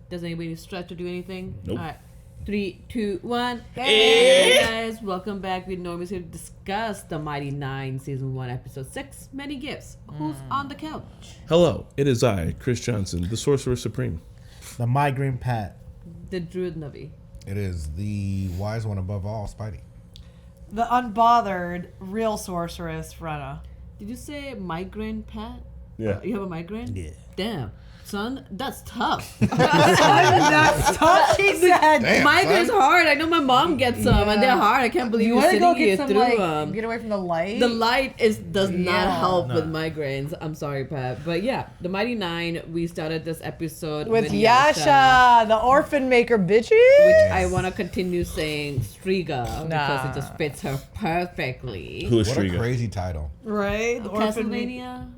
Does anybody stretch or do anything? Nope. All right. 3, 2, 1. Hey guys, welcome back. We're normally here to discuss the Mighty Nein Season 1, Episode 6, Many Gifts. Who's on the couch? Hello, it is I, Chris Johnson, the Sorcerer Supreme. The migraine Pat. The Druid Navi. It is the wise one above all, Spidey. The unbothered, real sorceress, Rana. Did you say migraine, Pat? Yeah. You have a migraine? Yeah. Damn. Son, that's tough. That's tough, she said. Damn, Migraine's son. hard. I know my mom gets some, and they're hard. I can't believe You you're want to sitting go here get some, through like, them. get away from the light? The light does not Yeah. help with migraines. I'm sorry, Pat. But yeah, the Mighty Nein, we started this episode with Yasha, the orphan maker bitches. which I want to continue saying Riegal because it just fits her perfectly. Who is What a Riegal? crazy title. Right? The orphan maker. Castlevania?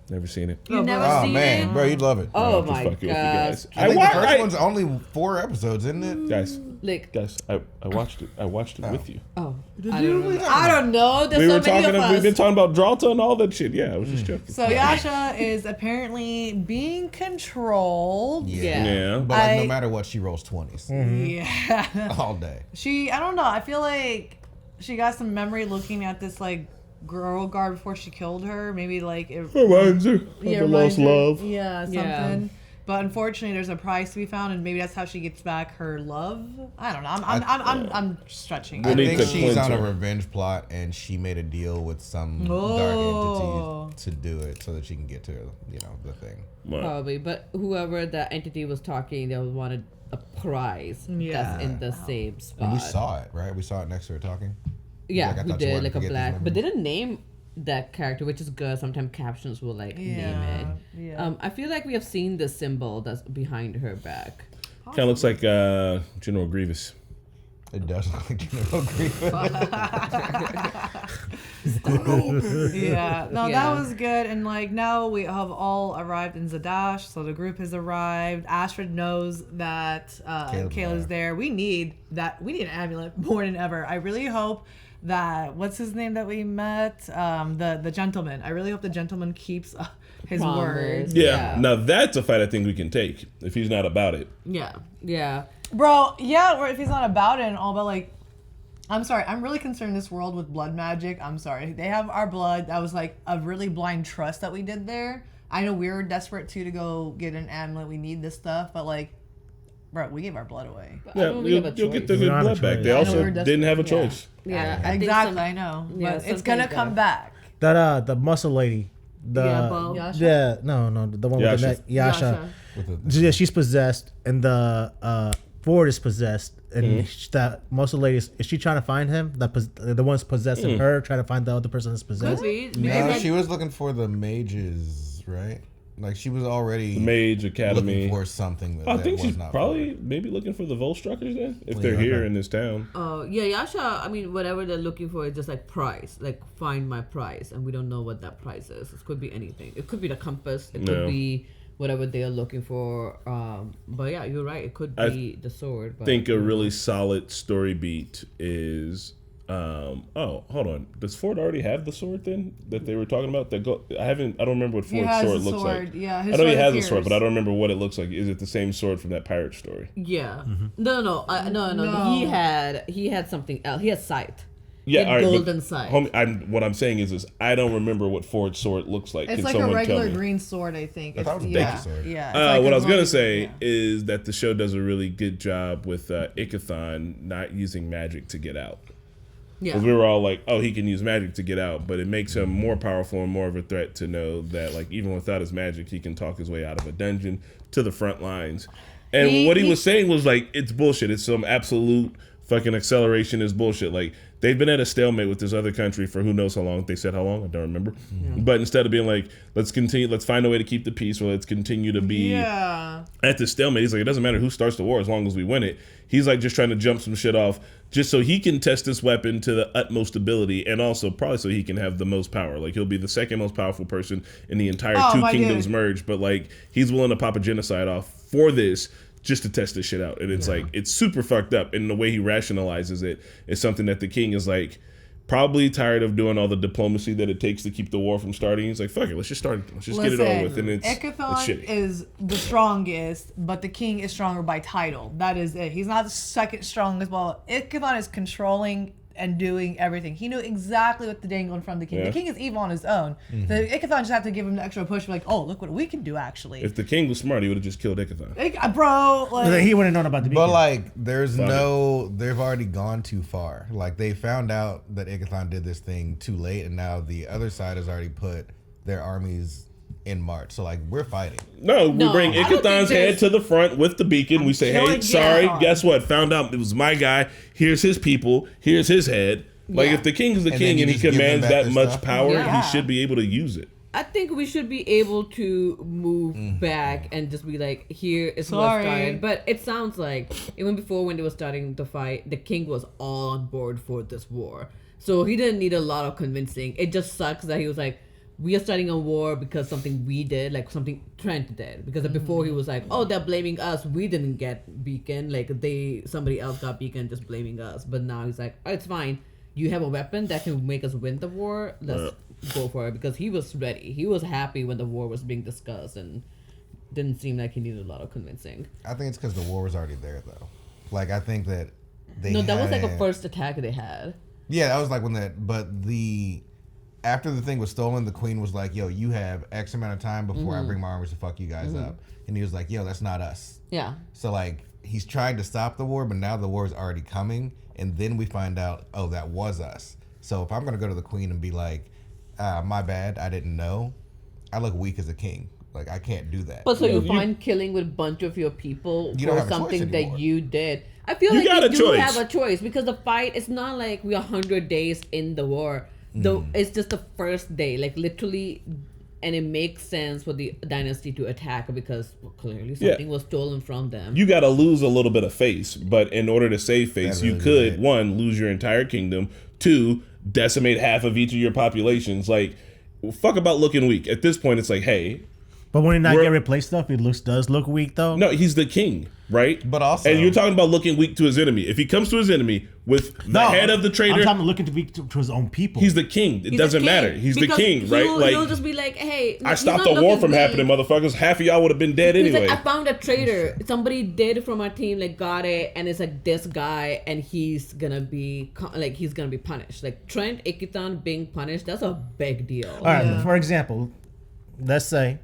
Never seen it. You never Oh, seen man. it? Bro, you'd love it. Oh I'm just my fucking with you gosh. guys. I think the first I- one's only 4 episodes, isn't it? Guys, Like, I watched it. I watched it with you. oh, Did I you? don't What are you know. talking I don't know. There's We so were many talking. of us. We've been talking about Dralta and all that shit. Yeah, I was just joking. So Yasha is apparently being controlled. Yeah. But like, no I- matter what, she rolls 20s Yeah. all day. I don't know. I feel like she got some memory looking at this, like, girl guard before she killed her. Maybe, like, it Reminds her of the reminds lost her- love. Yeah, something. Yeah. But unfortunately, there's a prize to be found, and maybe that's how she gets back her love. I don't know. I'm stretching. We I need think to she's cleanse on a her. revenge plot, and she made a deal with some Oh. dark entity to do it so that she can get to, the thing. Well, Probably, but whoever that entity was talking, they wanted a prize that's in the same spot. And we saw it, right? We saw it next to her talking. Yeah, Like, I we thought you did wanted like to a get these black, but memories. they didn't name that character, which is good. Sometimes captions will like name it. Yeah. I feel like we have seen the symbol that's behind her back. kind of looks like General Grievous. It does look like General Grievous. Yeah. No, Yeah. that was good. And like now we have all arrived in Zadash, so the group has arrived. Astrid knows that Kayla's there. We need that. We need an amulet more than ever. I really hope that what's his name that we met, the gentleman. I really hope the gentleman keeps his Promise. word. Yeah. Now that's a fight I think we can take if he's not about it. Yeah. Bro, yeah, or if he's not about it and all, but like, I'm sorry, I'm really concerned this world with blood magic. I'm sorry. They have our blood. That was like a really blind trust that we did there. I know we were desperate too to go get an amulet. We need this stuff, but like, bro, we gave our blood away. Yeah, don't really have a you'll get the choice. good don't have a blood back. choice. They I know also we're didn't have a desperate. choice. Yeah. I think Exactly, some- I know. yeah, But it's something gonna like come that. back. That the muscle lady. The Yasha? yeah, no, the one with the neck. Yasha. Yeah, she's possessed, and the Ford is possessed, and that muscle lady is she trying to find him? The one's possessing her, trying to find the other person that's possessed. Could be. No, she was looking for the mages, right? Like she was already Mage Academy. looking for something that, I that think was she's not probably maybe looking for the Volstruckers then, if they're here in this town. Oh, yeah, Yasha, I mean, whatever they're looking for is just like prize. Like, find my prize. And we don't know what that prize is. It could be anything. It could be the compass. It could be whatever they're looking for. But yeah, you're right. It could be the sword. But I think a really solid story beat is hold on. Does Ford already have the sword then that they were talking about? I don't remember what Ford's has sword the looks sword. like. Yeah, I his know he sword has a sword, appears. but I don't remember what it looks like. Is it the same sword from that pirate story? Yeah. Mm-hmm. No. He had something else. He had sight. Yeah, Get all right. golden But, sight. what I'm saying is I don't remember what Ford's sword looks like. It's Can like a someone regular tell me? green sword, I think. I thought it was a yeah, big sword. Yeah. it's like What a I was gonna long- say yeah. is that the show does a really good job with Ikathon not using magic to get out. Yeah. Because we were all like, oh, he can use magic to get out, but it makes him more powerful and more of a threat to know that, like, even without his magic, he can talk his way out of a dungeon to the front lines. And what he was saying was, like, it's bullshit. It's some absolute fucking acceleration is bullshit. Like, they've been at a stalemate with this other country for who knows how long. They said how long? I don't remember. But instead of being like, let's find a way to keep the peace, or let's continue to be at the stalemate. He's like, it doesn't matter who starts the war as long as we win it. He's like just trying to jump some shit off just so he can test this weapon to the utmost ability, and also probably so he can have the most power. Like, he'll be the second most powerful person in the entire two kingdoms merged, but like, he's willing to pop a genocide off for this just to test this shit out. And it's like, it's super fucked up. And the way he rationalizes it is something that the king is like, Probably tired of doing all the diplomacy that it takes to keep the war from starting. He's like, fuck it, let's just start it. Let's just get it over with. And it's shitty. Is the strongest, but the king is stronger by title. That is it. He's not the second strongest. Well, Ickathon is controlling and doing everything. He knew exactly what the dangling from the king. Yeah. The king is evil on his own. Mm-hmm. The Ickathon just have to give him the extra push. Like, oh, look what we can do. Actually, if the king was smart, he would have just killed Ickathon. Bro, like, he wouldn't have known about the beacon. But like, they've already gone too far. Like they found out that Ickathon did this thing too late, and now the other side has already put their armies in March. So like, we're fighting. No, we bring Ickathon's head to the front with the beacon. We say, hey, sorry, guess what? Found out it was my guy. Here's his people. Here's his head. Like, if the king is the king and he commands that much power, he should be able to use it. I think we should be able to move back and just be like, here is what's started. But it sounds like, even before when they were starting the fight, the king was all on board for this war. So he didn't need a lot of convincing. It just sucks that he was like, we are starting a war because something we did, like something Trent did. Because before he was like, oh, they're blaming us. We didn't get beacon. Like, somebody else got beacon, just blaming us. But now he's like, oh, it's fine. You have a weapon that can make us win the war. Let's go for it. Because he was ready. He was happy when the war was being discussed and didn't seem like he needed a lot of convincing. I think it's because the war was already there, though. Like, I think that that was like a first attack they had. Yeah, that was like when after the thing was stolen, the queen was like, yo, you have X amount of time before I bring my armies to fuck you guys up. And he was like, yo, that's not us. Yeah. So, like, he's trying to stop the war, but now the war is already coming. And then we find out, oh, that was us. So if I'm going to go to the queen and be like, my bad, I didn't know, I look weak as a king. Like, I can't do that. But so you find killing with a bunch of your people for something that you did. I feel like you do have a choice because the fight, it's not like we're 100 days in the war. Though it's just the first day, like literally, and it makes sense for the dynasty to attack because clearly something was stolen from them. You got to lose a little bit of face, but in order to save face, you could, one, lose your entire kingdom, two, decimate half of each of your populations. Like, fuck about looking weak. At this point, it's like, hey. But when he not get replaced, though, if he does look weak, though. No, he's the king, right? But also, and you're talking about looking weak to his enemy. If he comes to his enemy with the head of the traitor, I'm talking about looking weak to his own people. He's the king. It doesn't matter. He's the king, right? He'll just be like, hey, I stopped the war from happening, motherfuckers. Half of y'all would have been dead anyway. Like, I found a traitor. Somebody did from our team, like, got it, and it's like this guy, and he's gonna be punished. Like Trent Ickathon being punished, that's a big deal. All right. For example, let's say.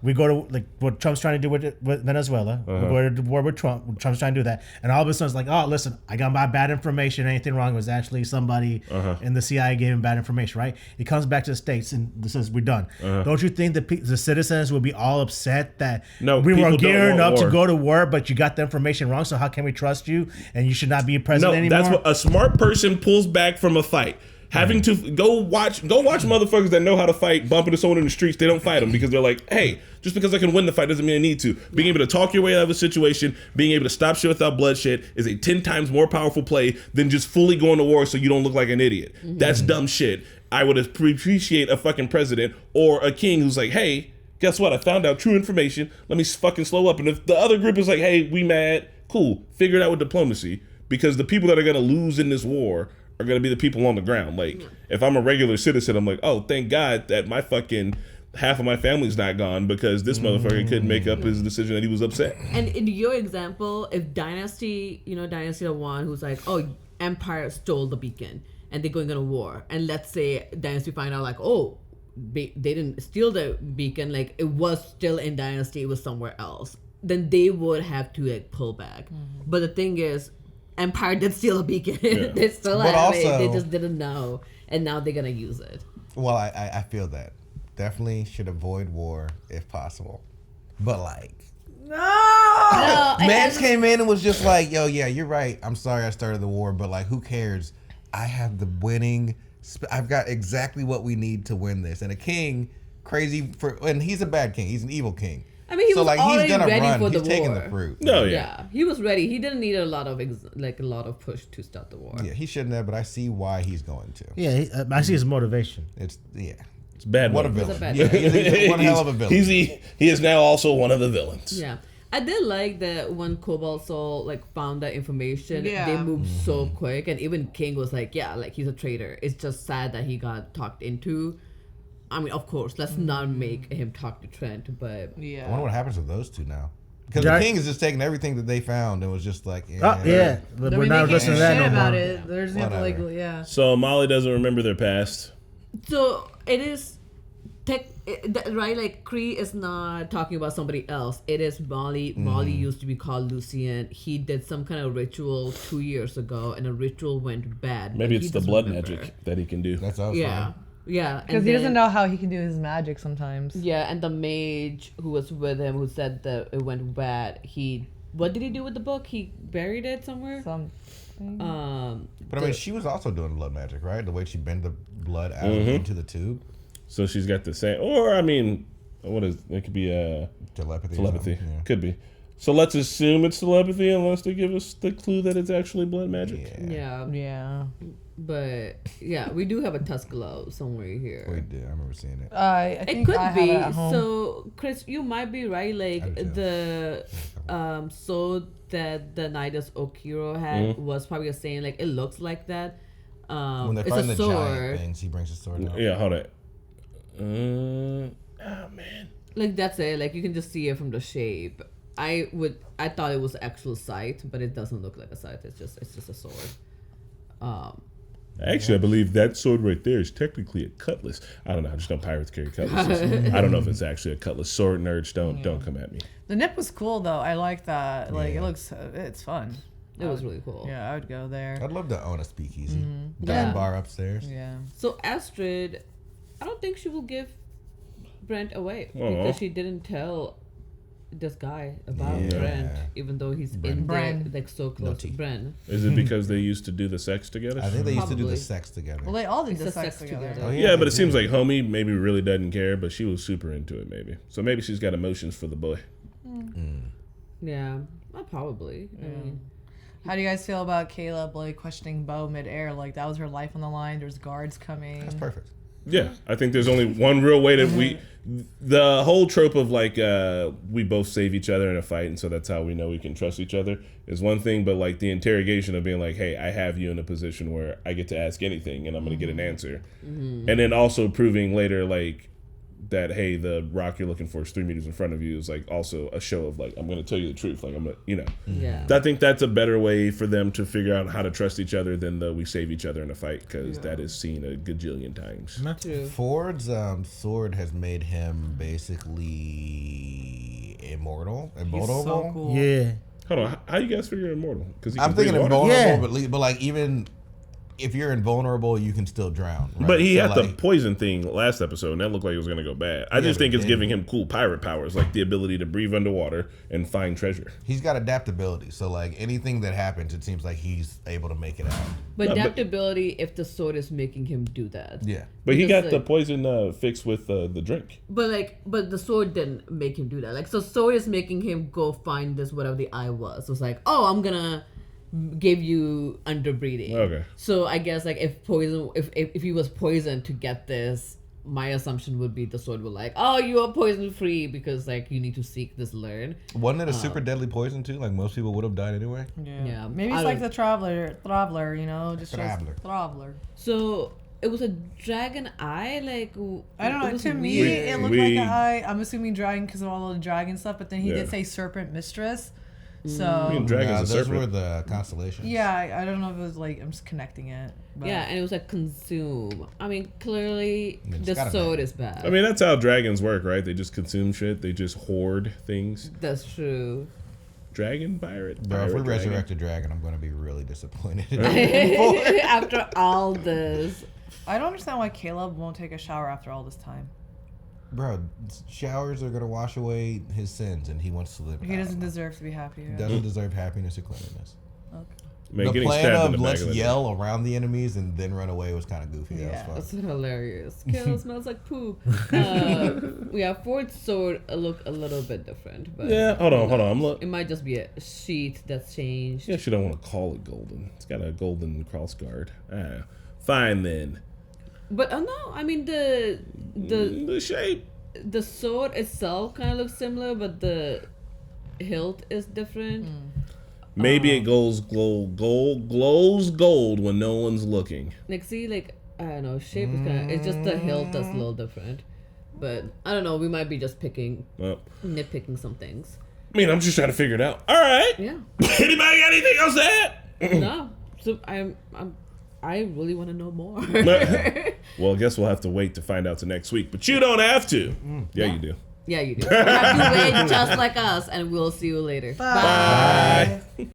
We go to like what Trump's trying to do with Venezuela. We go to war with Trump. Trump's trying to do that, and all of a sudden it's like, oh, listen, I got my bad information. Anything wrong? It was actually somebody in the CIA gave him bad information, right? He comes back to the States and says we're done. Don't you think the citizens would be all upset that we were gearing up to go to war, but you got the information wrong? So how can we trust you? And you should not be president anymore. That's what a smart person pulls back from a fight. Having to go watch motherfuckers that know how to fight, bump into someone in the streets, they don't fight them because they're like, hey, just because I can win the fight doesn't mean I need to. Being able to talk your way out of a situation, being able to stop shit without bloodshed is a 10 times more powerful play than just fully going to war so you don't look like an idiot. That's dumb shit. I would appreciate a fucking president or a king who's like, hey, guess what? I found out true information. Let me fucking slow up. And if the other group is like, hey, we mad, cool, figure it out with diplomacy because the people that are going to lose in this war are going to be the people on the ground. Like, if I'm a regular citizen, I'm like, oh, thank God that my fucking half of my family's not gone because this motherfucker couldn't make up his decision that he was upset. And in your example, if Dynasty the one who's like, oh, Empire stole the beacon and they're going on a war. And let's say Dynasty find out like, oh, they didn't steal the beacon. Like, it was still in Dynasty. It was somewhere else. Then they would have to like pull back. But the thing is, Empire did steal a beacon. They still have it. They just didn't know, and now they're gonna use it. Well, I feel that definitely should avoid war if possible, but like no, Mans came in and was just like, yo, yeah, you're right. I'm sorry I started the war, but like, who cares? I have the winning. I've got exactly what we need to win this. And a king, and he's a bad king. He's an evil king. I mean, he was already ready for the war. He's taking the fruit. No, yeah, he was ready. He didn't need a lot of push to start the war. Yeah, he shouldn't have, but I see why he's going to. Yeah, I see his motivation. It's bad. What a villain. He's one hell of a villain. He is now also one of the villains. Yeah, I did like that when Cobalt Soul like found that information, they moved so quick, and even King was like, yeah, like he's a traitor. It's just sad that he got talked into. I mean, of course, let's not make him talk to Trent, but I wonder what happens with those two now. Because the King is just taking everything that they found and was just like, but we're not listening to that no about more. it. There's like, So Molly doesn't remember their past. So it is, right? Like Kree is not talking about somebody else. It is Molly. Molly used to be called Lucien. He did some kind of ritual 2 years ago, and a ritual went bad. Maybe it's the blood magic that he can do. That's also Yeah, because he doesn't know how he can do his magic sometimes. Yeah, and the mage who was with him, who said that it went bad, what did he do with the book? He buried it somewhere? But I mean, she was also doing blood magic, right? The way she bent the blood out into the tube. So she's got the same, or I mean, it could be telepathy. Yeah. Could be. So let's assume it's telepathy unless they give us the clue that it's actually blood magic. Yeah. But yeah, we do have a tusk glove somewhere here. We do. I remember seeing it. I think it could I be. Have it at home. So Chris, you might be right. Like the sword that the Nidus Okiro had was probably a saying. Like it looks like that. When they're fighting the giant things, he brings his sword out. Yeah, hold it. Oh man. Like that's it. Like you can just see it from the shape. I thought it was actual sight, but it doesn't look like a sight. It's just a sword. Actually, I believe that sword right there is technically a cutlass. I don't know. I just know pirates carry cutlasses. I don't know if it's actually a cutlass. Sword nerds, don't come at me. The nip was cool though. I like that. Like it's fun. It was really cool. Yeah, I would go there. I'd love to own a speakeasy. Dive bar upstairs. Yeah. So Astrid, I don't think she will give Brent away because she didn't tell this guy about Brent, even though he's in there, like so close to Brent. Is it because they used to do the sex together? I think they used to do the sex together. Well, they all did the sex together. Oh, yeah, but it seems like homie maybe really doesn't care, but she was super into it maybe. So maybe she's got emotions for the boy. Yeah, probably. I mean, how do you guys feel about Caleb like questioning Bo midair? Like that was her life on the line. There's guards coming. That's perfect. Yeah, I think there's only one real way that the whole trope of like we both save each other in a fight, and so that's how we know we can trust each other is one thing, but like the interrogation of being like, hey, I have you in a position where I get to ask anything and I'm going to get an answer. And then also proving later like that, hey, the rock you're looking for is 3 meters in front of you is like also a show of like, I'm going to tell you the truth. Like I'm going to, Yeah. I think that's a better way for them to figure out how to trust each other than the we save each other in a fight, because that is seen a gajillion times. True. Ford's sword has made him basically immortal. So cool. Yeah. Hold on, how you guys figure immortal? Because I'm thinking invulnerable, but like even if you're invulnerable, you can still drown. Right? But he had the poison thing last episode, and that looked like it was going to go bad. I just think it's giving him cool pirate powers, like the ability to breathe underwater and find treasure. He's got adaptability, so like anything that happens, it seems like he's able to make it out. But adaptability if the sword is making him do that. Yeah. But he got the poison fixed with the drink. But the sword didn't make him do that. Like, so sword is making him go find this whatever the eye was. So it's like, oh, I'm gonna give you underbreeding. Okay. So I guess like if he was poisoned to get this, my assumption would be the sword would like, oh, you are poison free because like you need to seek this learn. Wasn't it a super deadly poison too? Like most people would have died anyway. Yeah. Maybe it's like the Traveler, you know, just Traveler. So it was a dragon eye, like I don't know. To me, it looked like an eye. I'm assuming dragon because of all the dragon stuff, but then he did say serpent mistress. So those were the constellations. Yeah, I don't know if it was like I'm just connecting it. But. Yeah, and it was like consume. I mean, clearly the sword is bad. I mean, that's how dragons work, right? They just consume shit. They just hoard things. That's true. Dragon pirate. Bro, if we resurrect a dragon, I'm going to be really disappointed. After all this, I don't understand why Caleb won't take a shower after all this time. Bro, showers are going to wash away his sins, and he wants to live. He doesn't deserve to be happy. He doesn't deserve happiness or cleanliness. Okay. Man, the plan of let's yell around the enemies and then run away was kind of goofy. Yeah, that's hilarious. Caleb smells like poo. Ford's sword look a little bit different. But yeah, hold on. It might just be a sheet that's changed. Yeah, you don't want to call it golden. It's got a golden cross guard. Fine then. But no, I mean the shape. The sword itself kind of looks similar, but the hilt is different. Maybe it glows gold when no one's looking. Like, see, like, I don't know, shape is kind of, it's just the hilt that's a little different. But I don't know, we might be just nitpicking some things. I mean, I'm just trying to figure it out. All right. Yeah. Anybody got anything else to add? No. So I really want to know more. Well, I guess we'll have to wait to find out till next week. But you don't have to. Yeah, you do. Yeah, you do. You have to wait just like us, and we'll see you later. Bye. Bye.